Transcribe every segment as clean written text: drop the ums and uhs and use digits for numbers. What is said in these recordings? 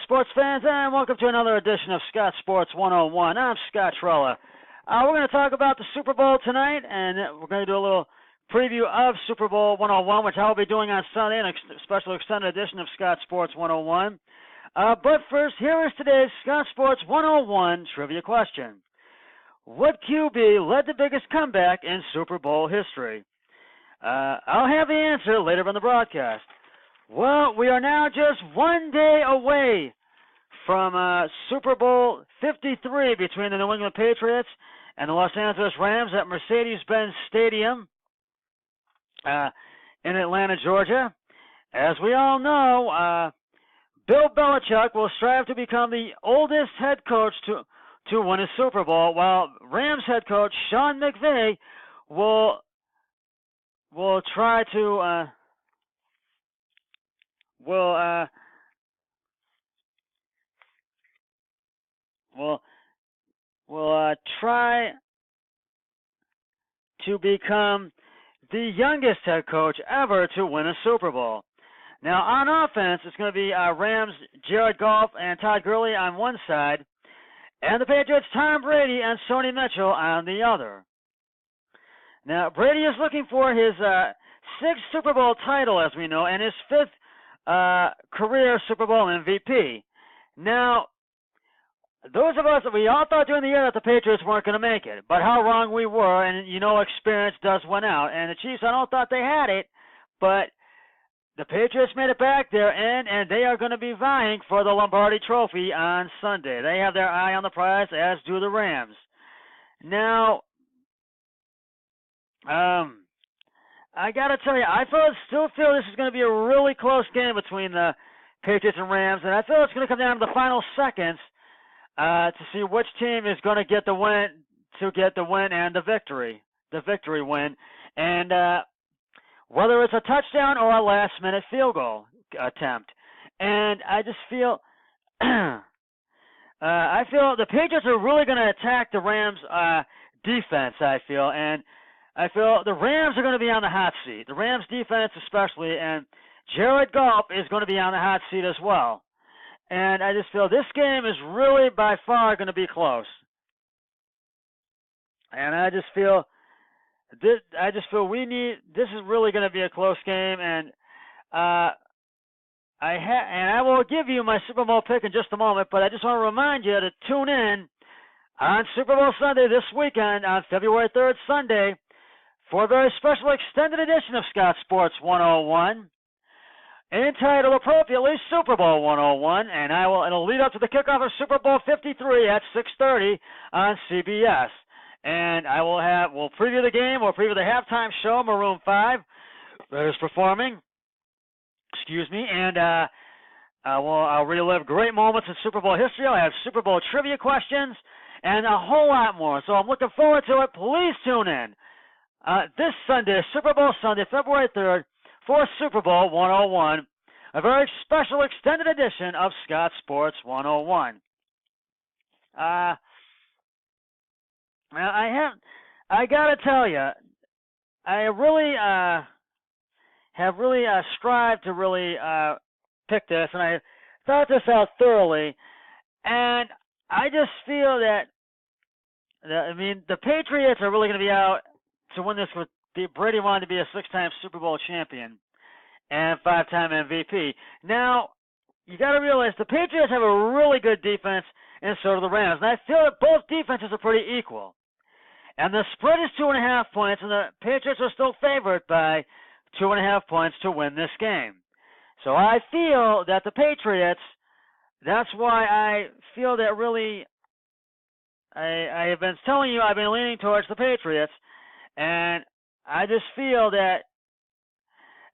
Sports fans, and welcome to another edition of Scott Sports 101. I'm Scott Trella. We're going to talk about the Super Bowl tonight, and we're going to do a little preview of Super Bowl 101, which I'll be doing on Sunday in a special extended edition of Scott Sports 101. But first, here is today's Scott Sports 101 trivia question. What QB led the biggest comeback in Super Bowl history? I'll have the answer later in the broadcast. Well, we are now just one day away from Super Bowl 53 between the New England Patriots and the Los Angeles Rams at Mercedes-Benz Stadium in Atlanta, Georgia. As we all know, Bill Belichick will strive to become the oldest head coach to win a Super Bowl, while Rams head coach Sean McVay will try to try to become the youngest head coach ever to win a Super Bowl. Now, on offense, it's going to be Rams' Jared Goff and Todd Gurley on one side, and the Patriots' Tom Brady and Sony Mitchell on the other. Now, Brady is looking for his sixth Super Bowl title, as we know, and his fifth career Super Bowl MVP. Now, those of us, we all thought during the year that the Patriots weren't going to make it, but how wrong we were, and you know experience does win out. And the Chiefs, I don't thought they had it, but the Patriots made it back there, and they are going to be vying for the Lombardi Trophy on Sunday. They have their eye on the prize, as do the Rams. Now, I got to tell you, I still feel this is going to be a really close game between the Patriots and Rams, and I feel it's going to come down to the final seconds to see which team is going to get the win and the victory win, and whether it's a touchdown or a last-minute field goal attempt. And I just feel, I feel the Patriots are really going to attack the Rams' defense. I feel the Rams are going to be on the hot seat. The Rams' defense especially, and Jared Goff is going to be on the hot seat as well. And I just feel this game is really by far going to be close. And I just feel this is really going to be a close game. And I will give you my Super Bowl pick in just a moment, but I just want to remind you to tune in on Super Bowl Sunday this weekend on February 3rd, Sunday, for a very special extended edition of Scott Sports 101, entitled appropriately Super Bowl 101, and it'll lead up to the kickoff of Super Bowl 53 at 6:30 on CBS. And we'll preview the game, we'll preview the halftime show, Maroon 5, that is performing. And I'll relive great moments in Super Bowl history. I'll have Super Bowl trivia questions and a whole lot more. So I'm looking forward to it. Please tune in this Sunday, Super Bowl Sunday, February 3rd, for Super Bowl 101, a very special extended edition of Scott Sports 101. I gotta tell you, I really have really strived to really pick this, and I thought this out thoroughly, and I just feel that the Patriots are really going to be out to win this. Brady wanted to be a six-time Super Bowl champion and five-time MVP. Now, you got to realize the Patriots have a really good defense, and so do the Rams. And I feel that both defenses are pretty equal. And the spread is 2.5 points, and the Patriots are still favored by 2.5 points to win this game. So I feel that the Patriots, that's why I feel that really, I have been telling you I've been leaning towards the Patriots, and I just feel that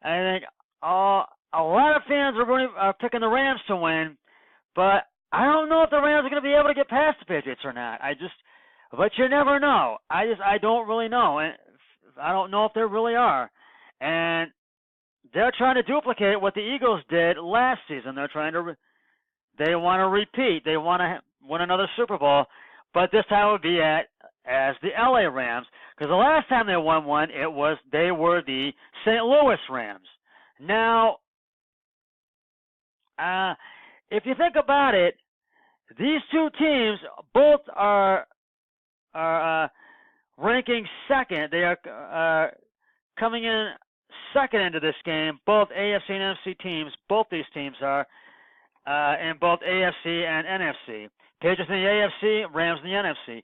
I think a lot of fans are picking the Rams to win, but I don't know if the Rams are going to be able to get past the Patriots or not. But you never know. I don't really know, and I don't know if they really are. And they're trying to duplicate what the Eagles did last season. They want to repeat. They want to win another Super Bowl, but this time it would be as the LA Rams, because the last time they won one, they were the St. Louis Rams. Now, if you think about it, these two teams both are ranking second. They are coming in second into this game. Both AFC and NFC teams. Both these teams are in both AFC and NFC. Patriots in the AFC, Rams in the NFC.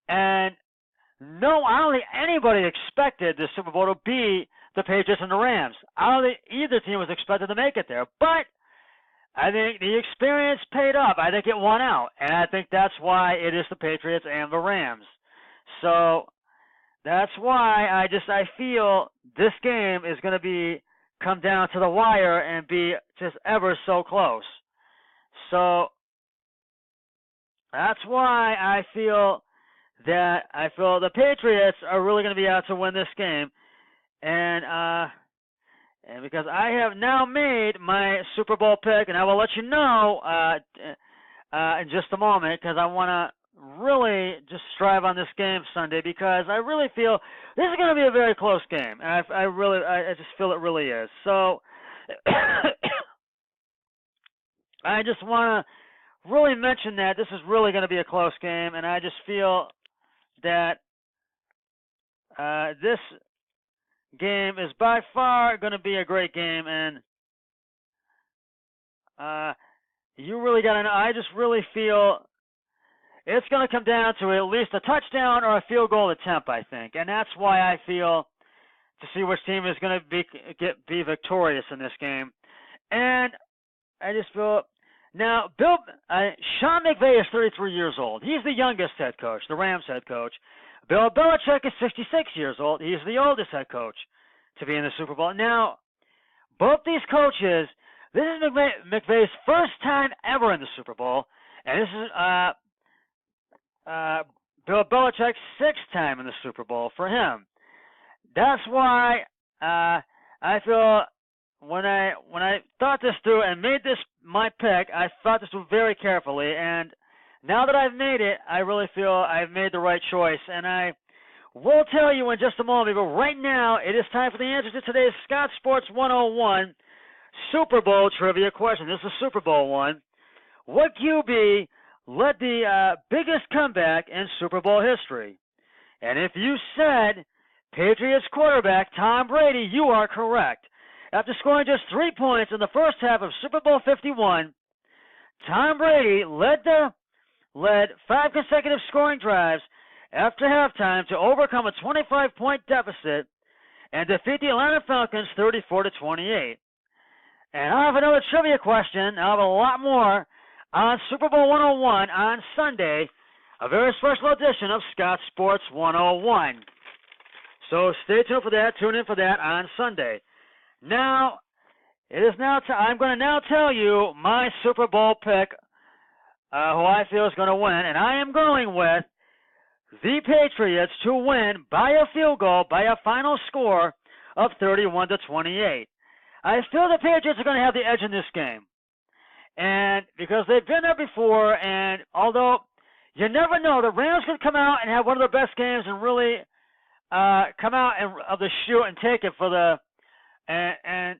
And no, I don't think anybody expected the Super Bowl to be the Patriots and the Rams. I don't think either team was expected to make it there. But I think the experience paid off. I think it won out. And I think that's why it is the Patriots and the Rams. So that's why I feel this game is going to come down to the wire and be just ever so close. So that's why I feel the Patriots are really going to be out to win this game, and because I have now made my Super Bowl pick, and I will let you know in just a moment, because I want to really just strive on this game Sunday, because I really feel this is going to be a very close game, and I just feel it really is. So I just want to really mention that this is really going to be a close game, and I just feel that this game is by far going to be a great game, and you really got to know. I just really feel it's going to come down to at least a touchdown or a field goal attempt, I think, and that's why I feel to see which team is going to be victorious in this game. And I just feel now Sean McVay is 33 years old. He's the youngest head coach, the Rams head coach. Bill Belichick is 66 years old. He's the oldest head coach to be in the Super Bowl. Now, both these coaches, this is McVay's first time ever in the Super Bowl, and this is Bill Belichick's sixth time in the Super Bowl for him. That's why I feel when I thought this through and made this my pick, I thought this through very carefully, and now that I've made it, I really feel I've made the right choice, and I will tell you in just a moment, but right now it is time for the answers to today's Scott Sports 101 Super Bowl trivia question. This is a Super Bowl one. What QB led the biggest comeback in Super Bowl history? And if you said Patriots quarterback Tom Brady, you are correct. After scoring just 3 points in the first half of Super Bowl 51, Tom Brady led 5 consecutive scoring drives after halftime to overcome a 25-point deficit and defeat the Atlanta Falcons 34-28. And I have another trivia question. I have a lot more on Super Bowl 101 on Sunday, a very special edition of Scott Sports 101. So stay tuned for that. Tune in for that on Sunday. Now, it is now I'm going to now tell you my Super Bowl pick, who I feel is going to win, and I am going with the Patriots to win by a field goal by a final score of 31-28. I feel the Patriots are going to have the edge in this game, and because they've been there before, and although you never know, the Rams could come out and have one of their best games and really come out of the chute and take it for the and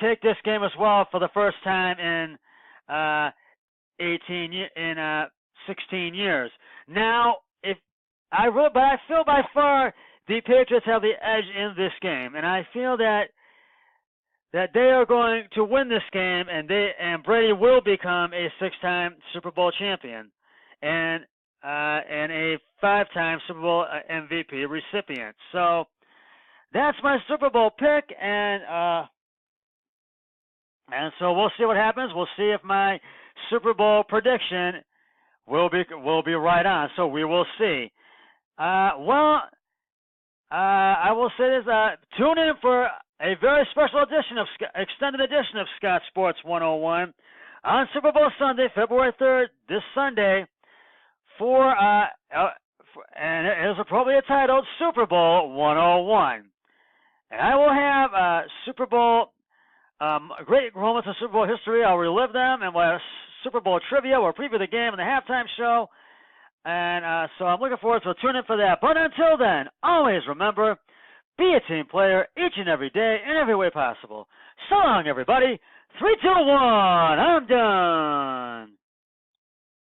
take this game as well for the first time in 16 years. Now, but I feel by far the Patriots have the edge in this game, and I feel that they are going to win this game, and Brady will become a 6-time Super Bowl champion and a 5-time Super Bowl MVP recipient. So that's my Super Bowl pick, and so we'll see what happens. We'll see if my Super Bowl prediction will be right on. So we will see. I will say this: tune in for a very special extended edition of Scott Sports 101 on Super Bowl Sunday, February 3rd, this Sunday, and it is appropriately titled Super Bowl 101. And I will have Super Bowl, great moments of Super Bowl history. I'll relive them, and we'll have Super Bowl trivia. We'll preview the game and the halftime show. And so I'm looking forward to tuning in for that. But until then, always remember, be a team player each and every day in every way possible. So long, everybody. 3, 2, 1. I'm done.